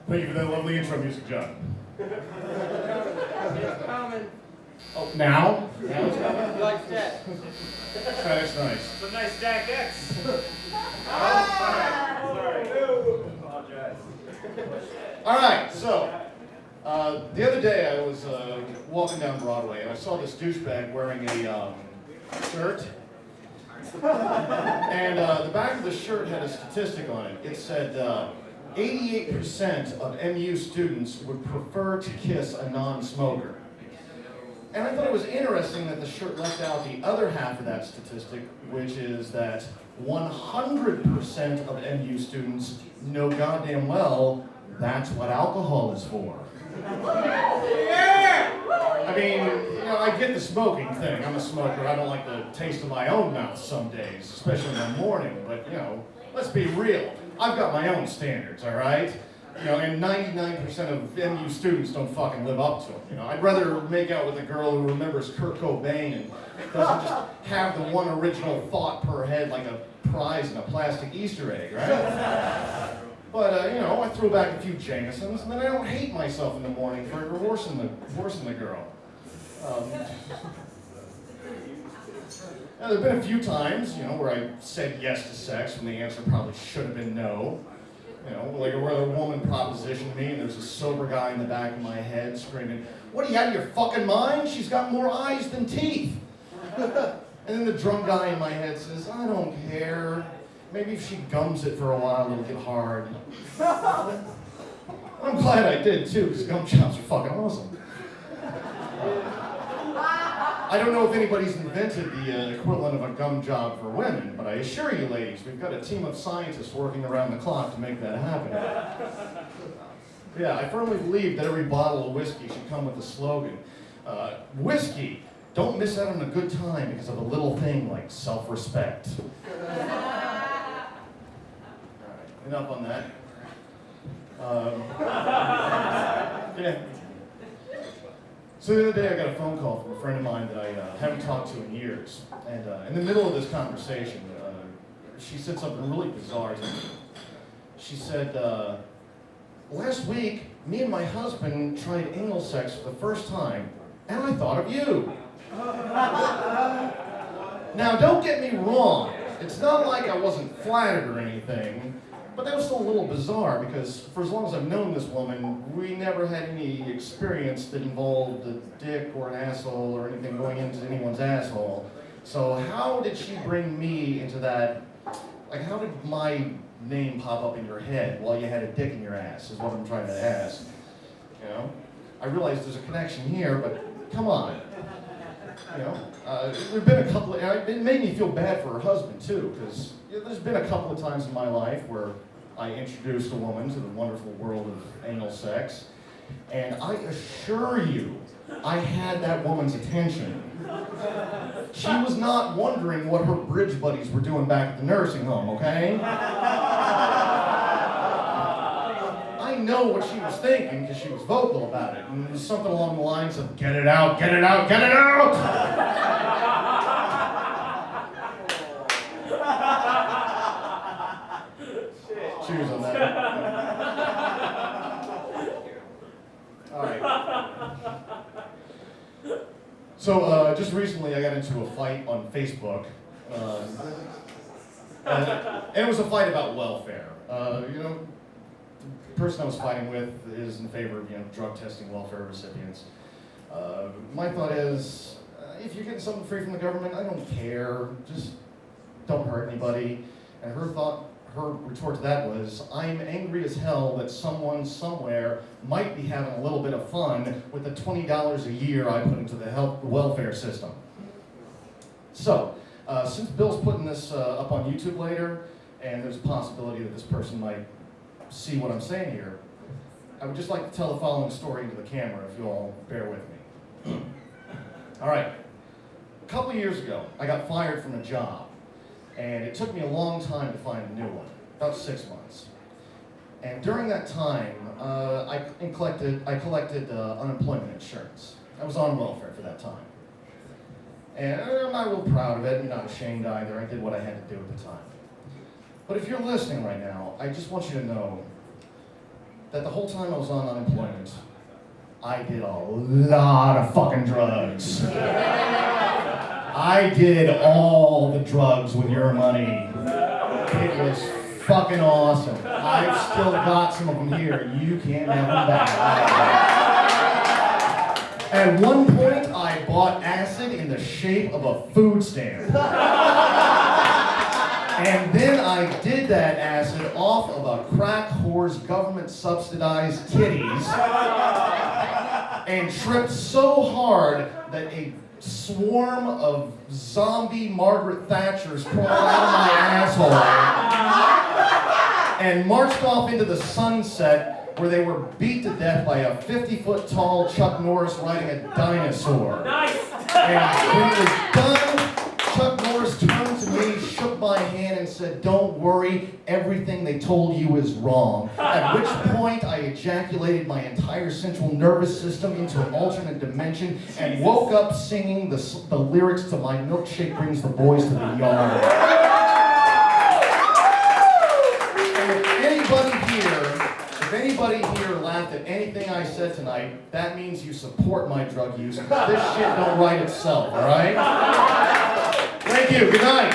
Thank you for that lovely intro music, John. It's coming. Oh, now? Now it's coming. Like that. That's nice. It's a nice Stack X. Sorry. Apologize. All right, so the other day I was walking down Broadway and I saw this douchebag wearing a shirt. And the back of the shirt had a statistic on it. It said 88% of MU students would prefer to kiss a non-smoker. And I thought it was interesting that the shirt left out the other half of that statistic, which is that 100% of MU students know goddamn well that's what alcohol is for. I mean, you know, I get the smoking thing. I'm a smoker. I don't like the taste of my own mouth some days, especially in the morning. But, you know, let's be real. I've got my own standards, all right? You know, and 99% of MU students don't fucking live up to them. You know, I'd rather make out with a girl who remembers Kurt Cobain and doesn't just have the one original thought per head like a prize in a plastic Easter egg, right? But, you know, I throw back a few Jamesons, and then I don't hate myself in the morning for divorcing the girl. Now, there have been a few times, you know, where I said yes to sex when the answer probably should have been no. You know, like where a woman propositioned me and there's a sober guy in the back of my head screaming, "What, are you out of your fucking mind? She's got more eyes than teeth." And then the drunk guy in my head says, "I don't care. Maybe if she gums it for a while, it'll get hard." I'm glad I did too, because gum jobs are fucking awesome. I don't know if anybody's invented the equivalent of a gum job for women, but I assure you ladies, we've got a team of scientists working around the clock to make that happen. Yeah, I firmly believe that every bottle of whiskey should come with a slogan. Whiskey, don't miss out on a good time because of a little thing like self-respect. Enough on that. Yeah. So the other day I got a phone call from a friend of mine that I haven't talked to in years. And in the middle of this conversation, she said something really bizarre to me. She said, "Last week, me and my husband tried anal sex for the first time, and I thought of you." Now, don't get me wrong. It's not like I wasn't flattered or anything. But that was still a little bizarre because for as long as I've known this woman, we never had any experience that involved a dick or an asshole or anything going into anyone's asshole. So how did she bring me into that? Like, how did my name pop up in your head while you had a dick in your ass is what I'm trying to ask. You know? I realize there's a connection here, but come on. You know, there've been a couple of, it made me feel bad for her husband too, because there's been a couple of times in my life where I introduced a woman to the wonderful world of anal sex, and I assure you, I had that woman's attention. She was not wondering what her bridge buddies were doing back at the nursing home, okay? I know what she was thinking because she was vocal about it, and it was something along the lines of, "Get it out, get it out, get it out!" Cheers on that. All right. So just recently I got into a fight on Facebook. And it was a fight about welfare. You know, the person I was fighting with is in favor of, you know, drug testing welfare recipients. My thought is, if you're getting something free from the government, I don't care. Just don't hurt anybody. And her retort to that was, "I'm angry as hell that someone somewhere might be having a little bit of fun with the $20 a year I put into the welfare system." So, since Bill's putting this up on YouTube later, and there's a possibility that this person might see what I'm saying here, I would just like to tell the following story into the camera, if you all bear with me. All right. A couple of years ago, I got fired from a job. And it took me a long time to find a new one, about 6 months. And during that time, I collected unemployment insurance. I was on welfare for that time. And I'm not real proud of it, and not ashamed either. I did what I had to do at the time. But if you're listening right now, I just want you to know that the whole time I was on unemployment, I did a lot of fucking drugs. I did all the drugs with your money. It was fucking awesome. I've still got some of them here. You can't have them back. At one point, I bought acid in the shape of a food stamp. And then I did that acid off of a crack whore's government-subsidized titties and tripped so hard that a swarm of zombie Margaret Thatchers crawled out of my asshole and marched off into the sunset where they were beat to death by a 50-foot-tall Chuck Norris riding a dinosaur. Nice! And when it was done, Chuck Norris turned to me, shook my hand, and said, "Don't worry, everything they told you is wrong." At which point, I ejaculated my entire central nervous system into an alternate dimension and woke up singing the lyrics to "My Milkshake Brings the Boys to the Yard." And if anybody here laughed at anything I said tonight, that means you support my drug use, because this shit don't write itself, all right? Thank you. Good night.